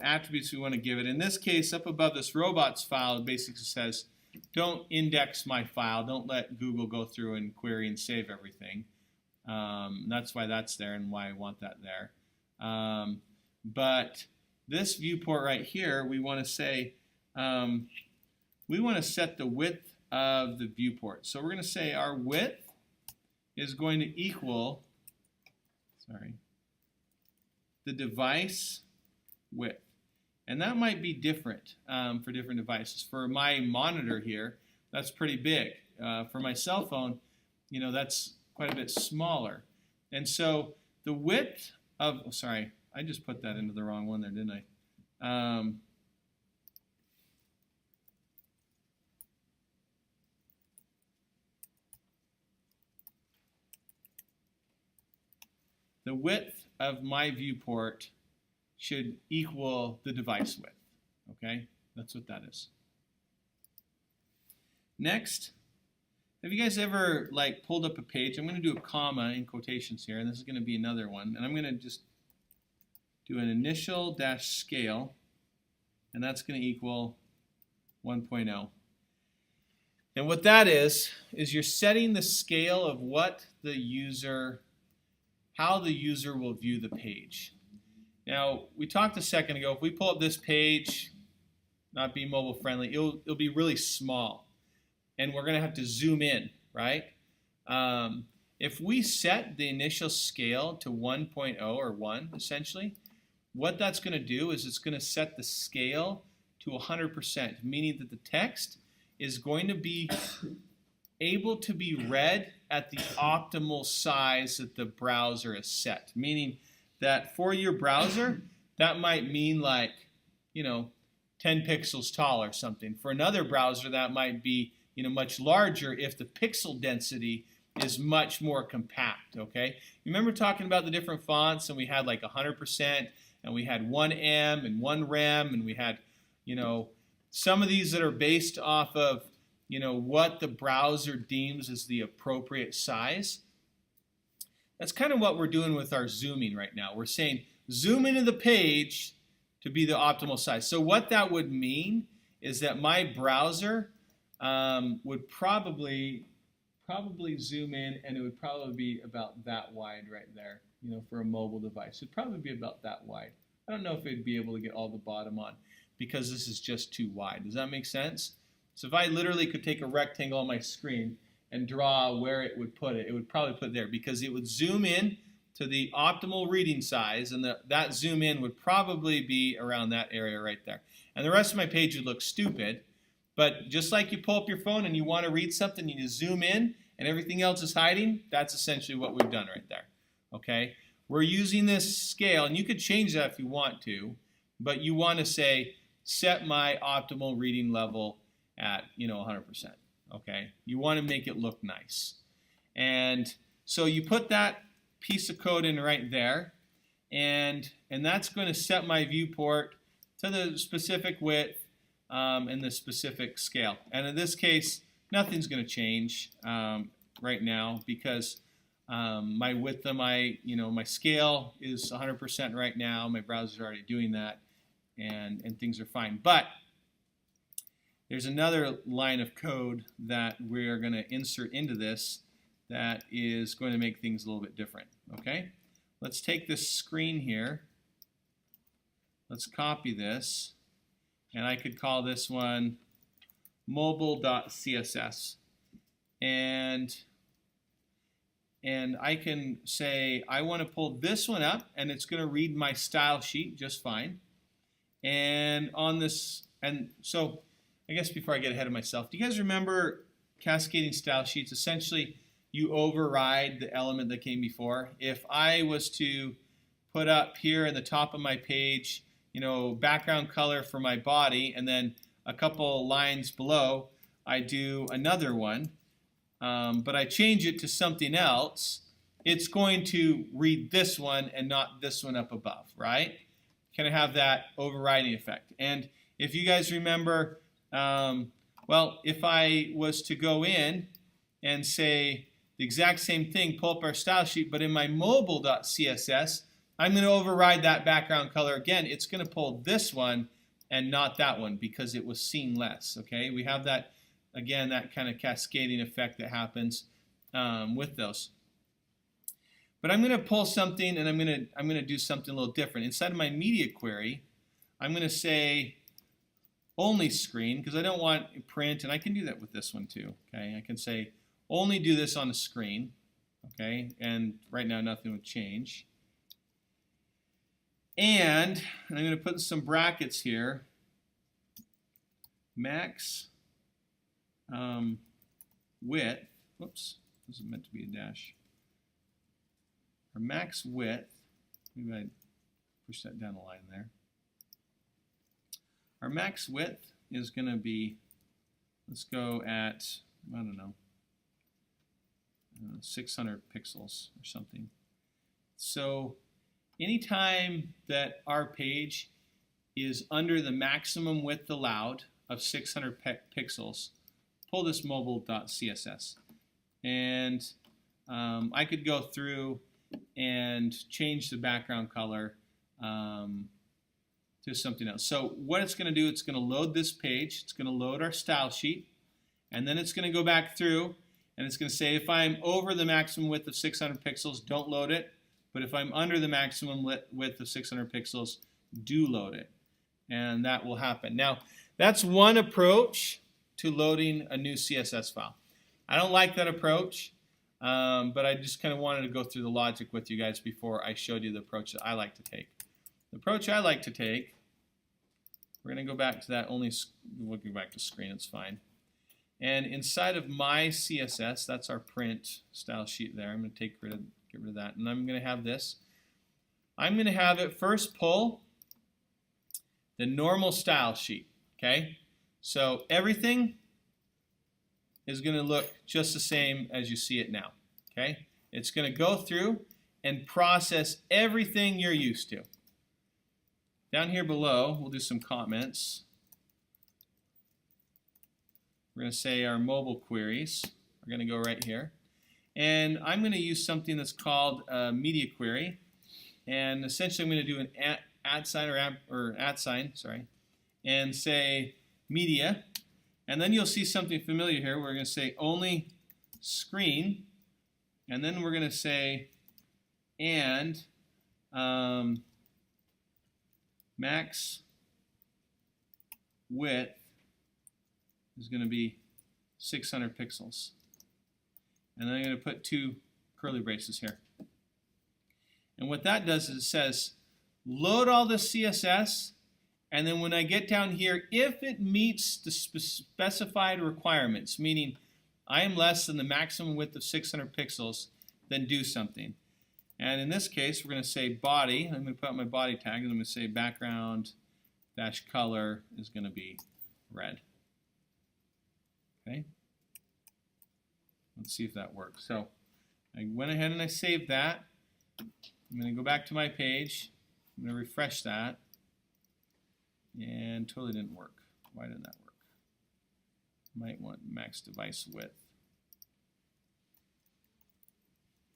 attributes we want to give it. In this case, up above this robots file, it basically says, don't index my file. Don't let Google go through and query and save everything. That's why that's there and why I want that there. But this viewport right here, we want to say, we want to set the width of the viewport. So we're going to say our width is going to equal, the device width. And that might be different for different devices. For my monitor here, that's pretty big. For my cell phone, that's quite a bit smaller. And so the width of, I just put that into the wrong one there, didn't I? The width of my viewport should equal the device width. Okay, that's what that is. Next, have you guys ever pulled up a page? I'm going to do a comma in quotations here, and this is going to be another one. And I'm going to just do an initial dash scale, and that's going to equal 1.0. And what that is you're setting the scale of how the user will view the page. Now, we talked a second ago, if we pull up this page, not be mobile friendly, it'll be really small. And we're going to have to zoom in, right? If we set the initial scale to 1.0 or 1, essentially, what that's going to do is it's going to set the scale to 100%, meaning that the text is going to be able to be read at the optimal size that the browser is set. Meaning that for your browser, that might mean 10 pixels tall or something. For another browser, that might be much larger if the pixel density is much more compact. Okay, you remember talking about the different fonts, and we had 100%, and we had 1M and 1rem, and we had some of these that are based off of what the browser deems as the appropriate size. That's kind of what we're doing with our zooming right now. We're saying zoom into the page to be the optimal size. So what that would mean is that my browser would probably zoom in, and it would probably be about that wide right there, for a mobile device. It'd probably be about that wide. I don't know if it'd be able to get all the bottom on because this is just too wide. Does that make sense? So if I literally could take a rectangle on my screen and draw where it would put it, it would probably put it there because it would zoom in to the optimal reading size, and that zoom in would probably be around that area right there. And the rest of my page would look stupid, but just like you pull up your phone and you want to read something, you zoom in and everything else is hiding, that's essentially what we've done right there. Okay? We're using this scale, and you could change that if you want to, but you want to say, set my optimal reading level at 100%. Okay, you want to make it look nice, and so you put that piece of code in right there, and that's going to set my viewport to the specific width and the specific scale. And in this case, nothing's going to change right now because my width of my scale is 100% right now. My browser's already doing that, and things are fine. But there's another line of code that we're going to insert into this that is going to make things a little bit different. Okay? Let's take this screen here. Let's copy this. And I could call this one mobile.css. and I can say I want to pull this one up, and it's going to read my style sheet just fine. And on this, and so I guess before I get ahead of myself, do you guys remember cascading style sheets? Essentially, you override the element that came before. If I was to put up here in the top of my page, you know, background color for my body, and then a couple lines below, I do another one, but I change it to something else, it's going to read this one and not this one up above, right? Kind of have that overriding effect. And if you guys remember, well, if I was to go in and say the exact same thing, pull up our style sheet, but in my mobile.css, I'm going to override that background color again. It's going to pull this one and not that one because it was seen less. Okay, we have that again, that kind of cascading effect that happens with those. But I'm going to pull something, and I'm going to do something a little different. Inside of my media query, I'm going to say only screen because I don't want print, and I can do that with this one too. Okay, I can say only do this on the screen. Okay, and right now nothing would change. And I'm going to put some brackets here. Max width. Whoops, this is meant to be a dash. Our max width, maybe I push that down a line there. Our max width is going to be, let's go at, I don't know, 600 pixels or something. So anytime that our page is under the maximum width allowed of 600 pixels, pull this mobile.css. And I could go through and change the background color to something else. So what it's going to do, it's going to load this page, it's going to load our style sheet, and then it's going to go back through and it's going to say if I'm over the maximum width of 600 pixels, don't load it, but if I'm under the maximum width of 600 pixels, do load it. And that will happen. Now, that's one approach to loading a new CSS file. I don't like that approach. But I just kind of wanted to go through the logic with you guys before I showed you the approach that I like to take. The approach I like to take, we're going to go back to that we'll go back to screen, it's fine. And inside of my CSS, that's our print style sheet there. I'm going to get rid of that. And I'm going to have this. I'm going to have it first pull the normal style sheet. Okay? So everything is going to look just the same as you see it now. Okay? It's going to go through and process everything you're used to. Down here below, we'll do some comments. We're going to say our mobile queries. We're going to go right here. And I'm going to use something that's called a media query. And essentially I'm going to do an @ sign or @ sign, sorry, and say media. And then you'll see something familiar here. We're going to say only screen, and then we're going to say and max width is going to be 600 pixels. And then I'm going to put 2 curly braces here. And what that does is it says load all the CSS, and then when I get down here, if it meets the specified requirements, meaning I am less than the maximum width of 600 pixels, then do something. And in this case, we're going to say body. I'm going to put out my body tag, and I'm going to say background dash color is going to be red. Okay. Let's see if that works. So I went ahead and I saved that. I'm going to go back to my page. I'm going to refresh that. And totally didn't work. Why didn't that work? Might want max device width.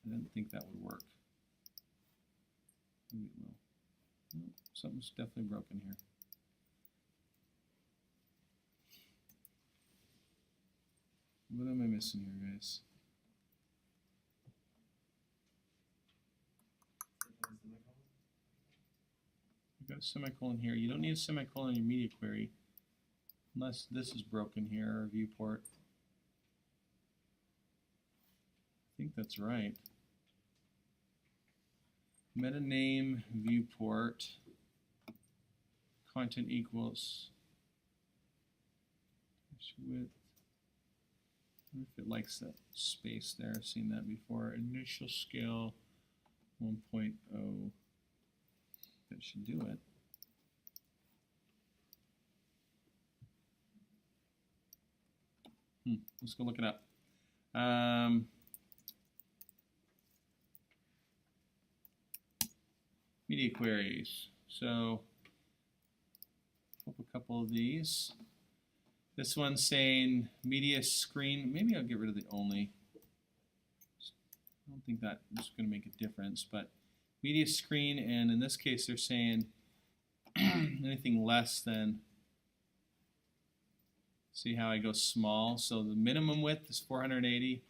I didn't think that would work. Maybe it will. No, something's definitely broken here. What am I missing here, guys? I've got a semicolon here. You don't need a semicolon in your media query unless this is broken here or viewport. think that's right. Meta name viewport content equals width. I wonder if it likes that space there. I've seen that before. Initial scale 1.0. That should do it. Let's go look it up. Media queries. So, flip a couple of these. This one's saying media screen. Maybe I'll get rid of the only. I don't think that is going to make a difference, but media screen, and in this case they're saying anything less than, see how I go small, so the minimum width is 480.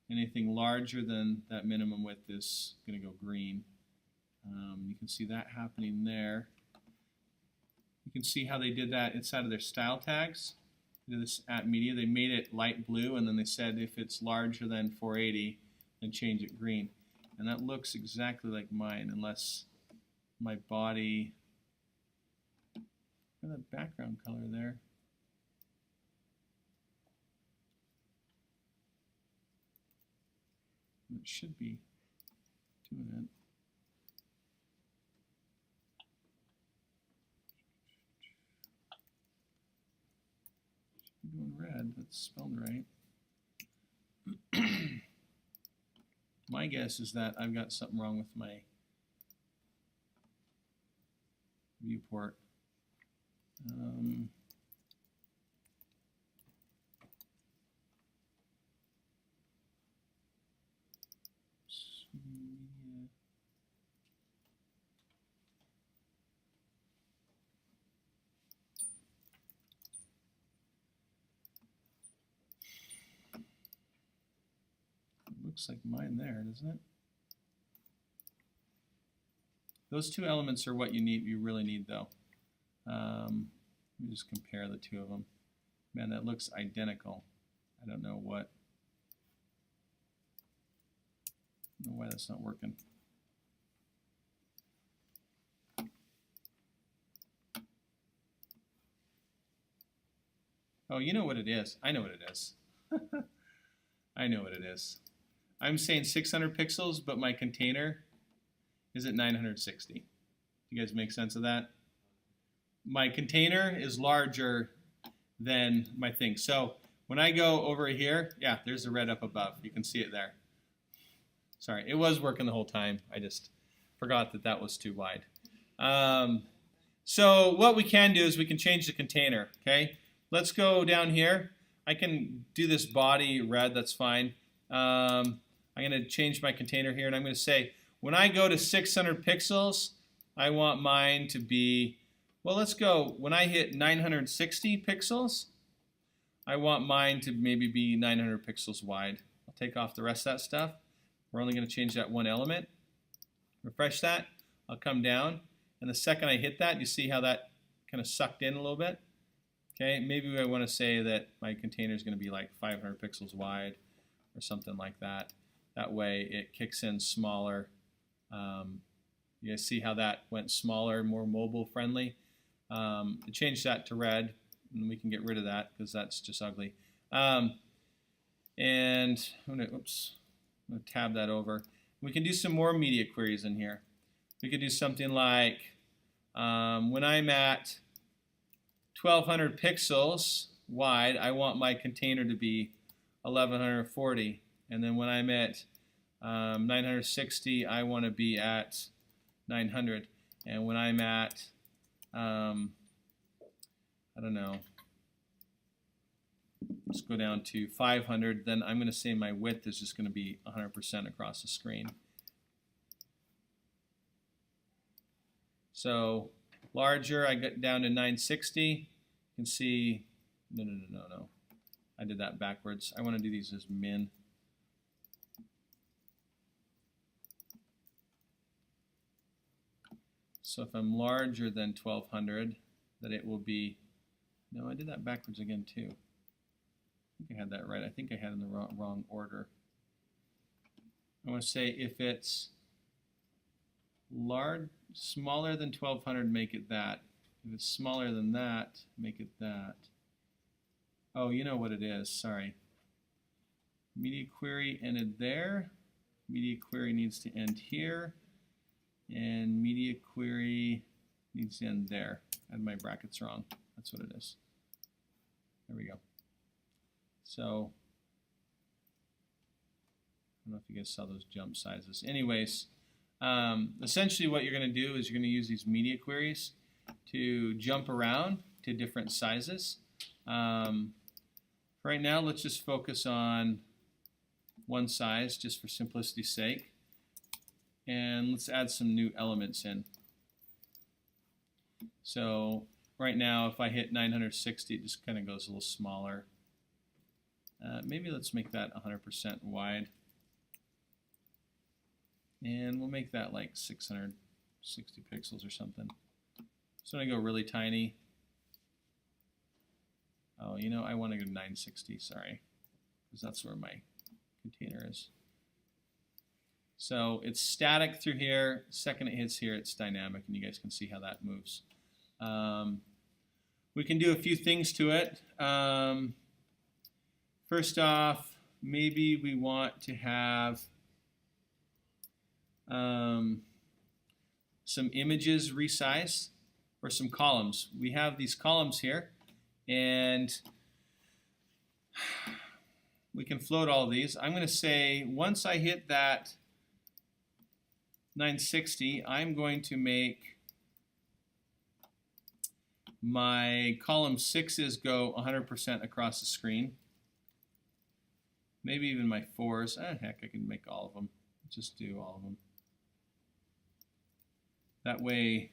Anything larger than that minimum width is going to go green. You can see that happening there. You can see how they did that inside of their style tags. This at media, they made it light blue, and then they said if it's larger than 480, then change it green. And that looks exactly like mine, unless my body, look at that background color there. It should be doing it. Should be doing red, that's spelled right. My guess is that I've got something wrong with my viewport. Looks like mine there, doesn't it? Those two elements are what you need. You really need, though. Let me just compare the two of them. Man, that looks identical. I don't know what. I don't know why that's not working. Oh, you know what it is. I know what it is. I know what it is. I'm saying 600 pixels, but my container is at 960. Do you guys make sense of that? My container is larger than my thing. So when I go over here, yeah, there's the red up above. You can see it there. Sorry, it was working the whole time. I just forgot that that was too wide. So what we can do is we can change the container, okay? Let's go down here. I can do this body red, that's fine. I'm going to change my container here, and I'm going to say, when I go to 600 pixels, I want mine to be, well, let's go, when I hit 960 pixels, I want mine to maybe be 900 pixels wide. I'll take off the rest of that stuff. We're only going to change that one element. Refresh that. I'll come down, and the second I hit that, you see how that kind of sucked in a little bit? Okay, maybe I want to say that my container is going to be like 500 pixels wide or something like that. That way it kicks in smaller. You guys see how that went smaller, more mobile friendly? Change that to red, and we can get rid of that because that's just ugly. And I'm gonna tab that over. We can do some more media queries in here. We could do something like when I'm at 1200 pixels wide, I want my container to be 1140. And then when I'm at 960, I want to be at 900. And when I'm at, I don't know, let's go down to 500, then I'm going to say my width is just going to be 100% across the screen. So larger, I get down to 960. You can see, no. I did that backwards. I want to do these as min. So if I'm larger than 1200, that it will be, no, I did that backwards again too. I think I had that right. I think I had it in the wrong order. I want to say if it's smaller than 1200, make it that. If it's smaller than that, make it that. Oh, you know what it is. Sorry. Media query ended there. Media query needs to end here. And media query needs to end there. I had my brackets wrong. That's what it is. There we go. So, I don't know if you guys saw those jump sizes. Anyways, essentially what you're going to do is you're going to use these media queries to jump around to different sizes. Right now, let's just focus on one size just for simplicity's sake. And let's add some new elements in. So right now, if I hit 960, it just kind of goes a little smaller. Maybe let's make that 100% wide. And we'll make that like 660 pixels or something. So I go really tiny. Oh, you know, I want to go 960, sorry, because that's where my container is. So it's static through here. Second it hits here, it's dynamic, and you guys can see how that moves. We can do a few things to it. First off, maybe we want to have some images resized or some columns. We have these columns here, and we can float all of these. I'm going to say once I hit that 960, I'm going to make my column 6s go 100% across the screen. Maybe even my 4s. Heck, I can make all of them. Just do all of them. That way,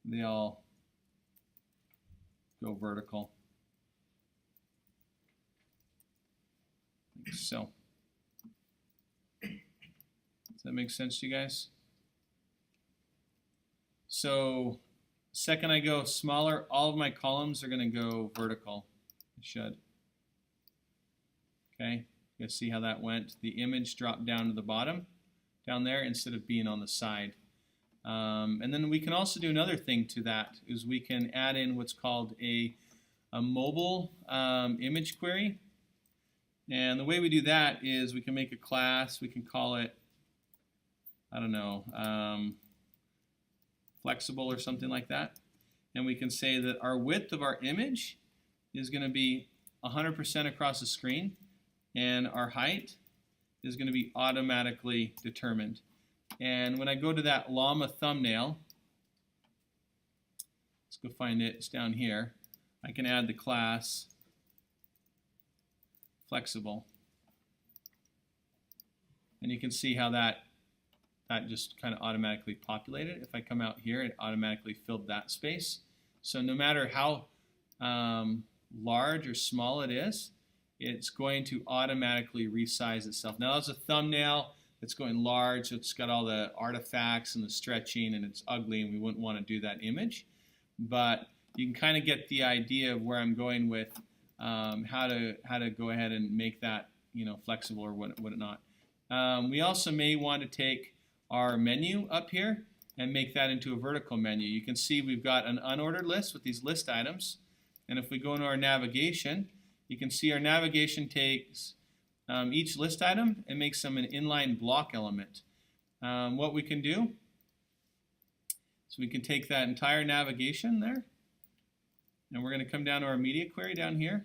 they all go vertical. Like so. Does that make sense to you guys? So, second I go smaller, all of my columns are going to go vertical. It should. Okay, you guys see how that went? The image dropped down to the bottom, down there, instead of being on the side. And then we can also do another thing to that, is we can add in what's called a mobile image query. And the way we do that is we can make a class, we can call it, I don't know, flexible or something like that. And we can say that our width of our image is going to be 100% across the screen, and our height is going to be automatically determined. And when I go to that llama thumbnail, let's go find it, it's down here, I can add the class flexible. And you can see how that just kind of automatically populated. If I come out here, it automatically filled that space. So no matter how large or small it is, it's going to automatically resize itself. Now that's a thumbnail. It's going large, so it's got all the artifacts and the stretching, and it's ugly, and we wouldn't want to do that image. But you can kind of get the idea of where I'm going with how to go ahead and make that, you know, flexible or whatnot. We also may want to take our menu up here and make that into a vertical menu. You can see we've got an unordered list with these list items, and if we go into our navigation, you can see our navigation takes each list item and makes them an inline block element. What we can do is we can take that entire navigation there, and we're going to come down to our media query down here,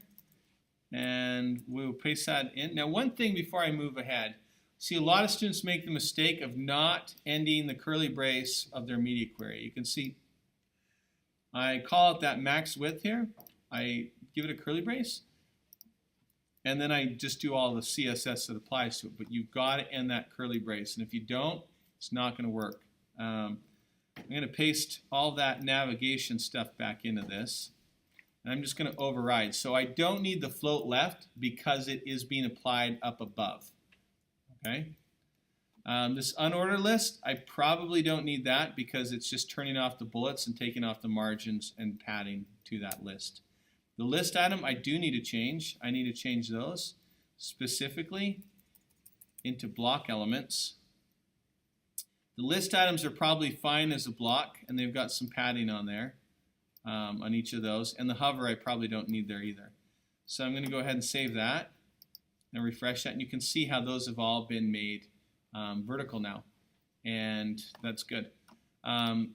and we'll paste that in. Now, one thing before I move ahead, see, a lot of students make the mistake of not ending the curly brace of their media query. You can see I call it that max width here. I give it a curly brace, and then I just do all the CSS that applies to it. But you've got to end that curly brace, and if you don't, it's not going to work. I'm going to paste all that navigation stuff back into this, and I'm just going to override. So I don't need the float left because it is being applied up above. Okay. This unordered list, I probably don't need that because it's just turning off the bullets and taking off the margins and padding to that list. The list item I do need to change. I need to change those. Specifically, into block elements. The list items are probably fine as a block, and they've got some padding on there on each of those. And the hover I probably don't need there either. So I'm going to go ahead and save that and refresh that, and you can see how those have all been made vertical now, and that's good.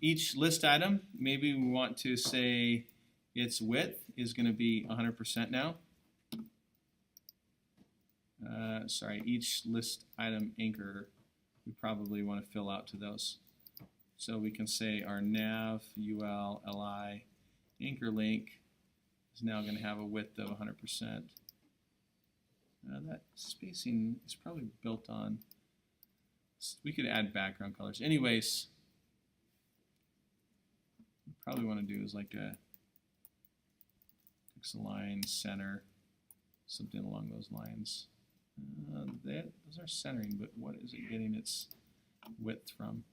Each list item, maybe we want to say its width is going to be 100% now. Sorry, each list item anchor, we probably want to fill out to those. So we can say our nav ul li anchor link is now going to have a width of 100%. That spacing is probably built on, we could add background colors. Anyways, what we probably want to do is like a pixel line center, something along those lines. Those are centering, but what is it getting its width from?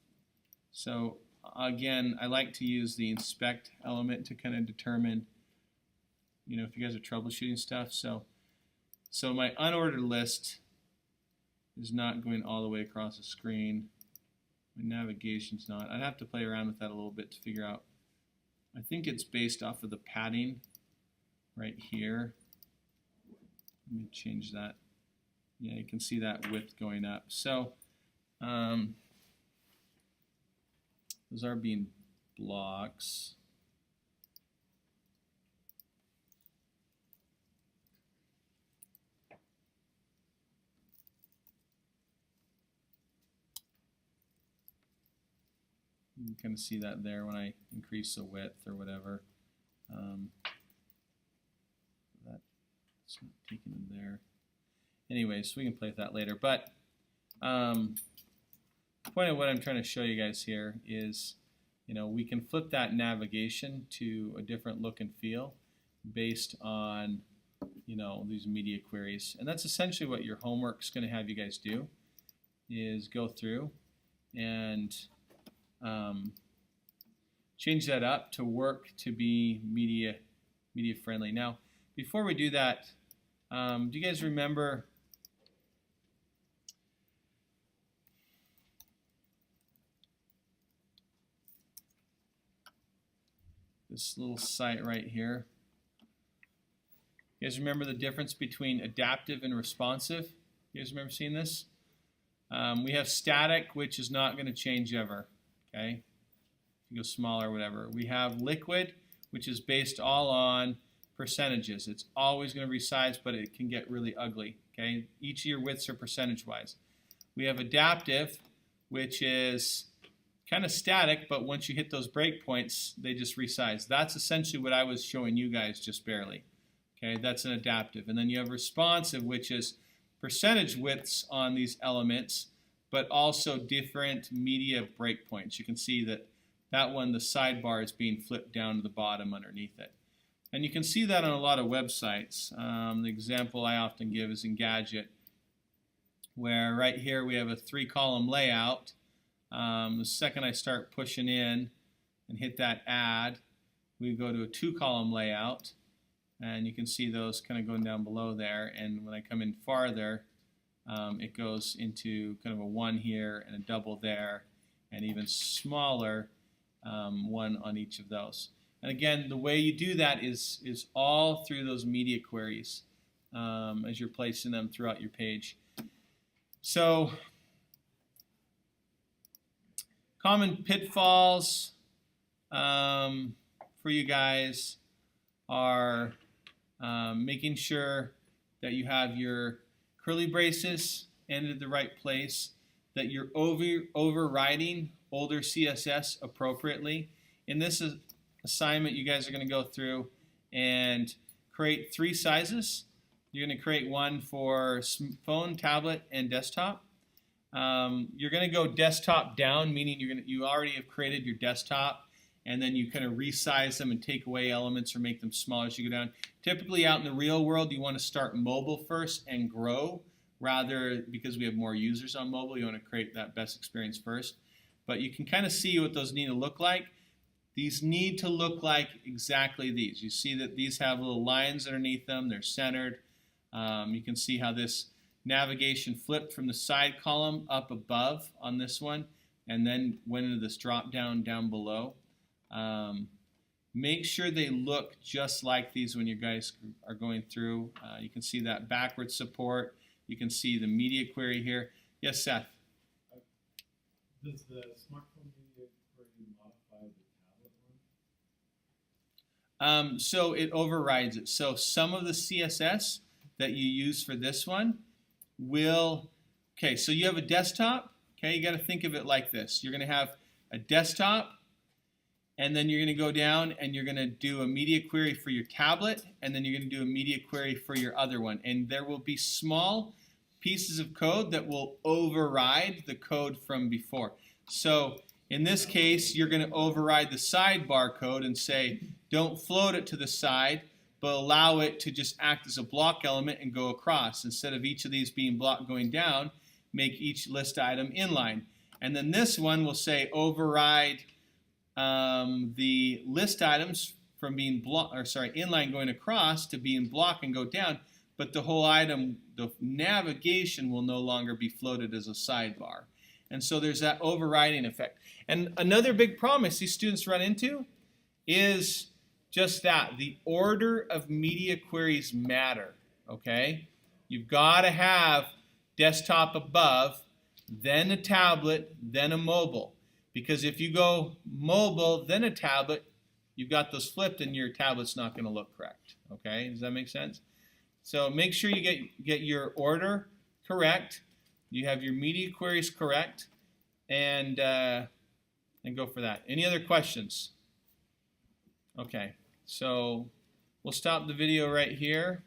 So again, I like to use the inspect element to kind of determine, you know, if you guys are troubleshooting stuff. So my unordered list is not going all the way across the screen. My navigation's not. I'd have to play around with that a little bit to figure out. I think it's based off of the padding right here. Let me change that. Yeah, you can see that width going up. So those are being blocks. You can kind of see that there when I increase the width or whatever. That's not taken in there. Anyways, we can play with that later. But the point of what I'm trying to show you guys here is, you know, we can flip that navigation to a different look and feel based on, you know, these media queries. And that's essentially what your homework's going to have you guys do, is go through and change that up to work to be media friendly. Now, before we do that, do you guys remember this little site right here? You guys remember the difference between adaptive and responsive? You guys remember seeing this? We have static, which is not going to change ever. Okay, if you go smaller, whatever. We have liquid, which is based all on percentages. It's always going to resize, but it can get really ugly. Okay, each of your widths are percentage-wise. We have adaptive, which is kind of static, but once you hit those breakpoints, they just resize. That's essentially what I was showing you guys just barely. Okay, that's an adaptive. And then you have responsive, which is percentage widths on these elements, but also different media breakpoints. You can see that that one, the sidebar is being flipped down to the bottom underneath it. And you can see that on a lot of websites. The example I often give is Engadget, where right here we have a 3-column layout. The second I start pushing in and hit that add, we go to a 2-column layout, and you can see those kind of going down below there. And when I come in farther, it goes into kind of a 1 here and a double there, and even smaller 1 on each of those. And again, the way you do that is all through those media queries as you're placing them throughout your page. So common pitfalls for you guys are making sure that you have your curly braces ended at the right place, that you're overriding older CSS appropriately. In this assignment, you guys are going to go through and create 3 sizes. You're going to create one for phone, tablet, and desktop. You're going to go desktop down, meaning you already have created your desktop, and then you kind of resize them and take away elements or make them smaller as you go down. Typically out in the real world, you want to start mobile first and grow, rather because we have more users on mobile, you want to create that best experience first. But you can kind of see what those need to look like. These need to look like exactly these. You see that these have little lines underneath them. They're centered. You can see how this navigation flipped from the side column up above on this one, and then went into this drop down below. Make sure they look just like these when you guys are going through. You can see that backward support. You can see the media query here. Yes, Seth? Does the smartphone media query modify the tablet one? So it overrides it. So some of the CSS that you use for this one will, okay, so you have a desktop. Okay, you got to think of it like this. You're going to have a desktop, and then you're going to go down and you're going to do a media query for your tablet, and then you're going to do a media query for your other one. And there will be small pieces of code that will override the code from before. So in this case, you're going to override the sidebar code and say, don't float it to the side, but allow it to just act as a block element and go across. Instead of each of these being block going down, make each list item inline. And then this one will say override the list items from being inline going across to being block and go down, but the whole item, the navigation will no longer be floated as a sidebar. And so there's that overriding effect. And another big problem I see students run into is just that. The order of media queries matter, okay? You've got to have desktop above, then a tablet, then a mobile. Because if you go mobile, then a tablet, you've got those flipped and your tablet's not going to look correct, okay? Does that make sense? So make sure you get your order correct, you have your media queries correct, and go for that. Any other questions? Okay, so we'll stop the video right here.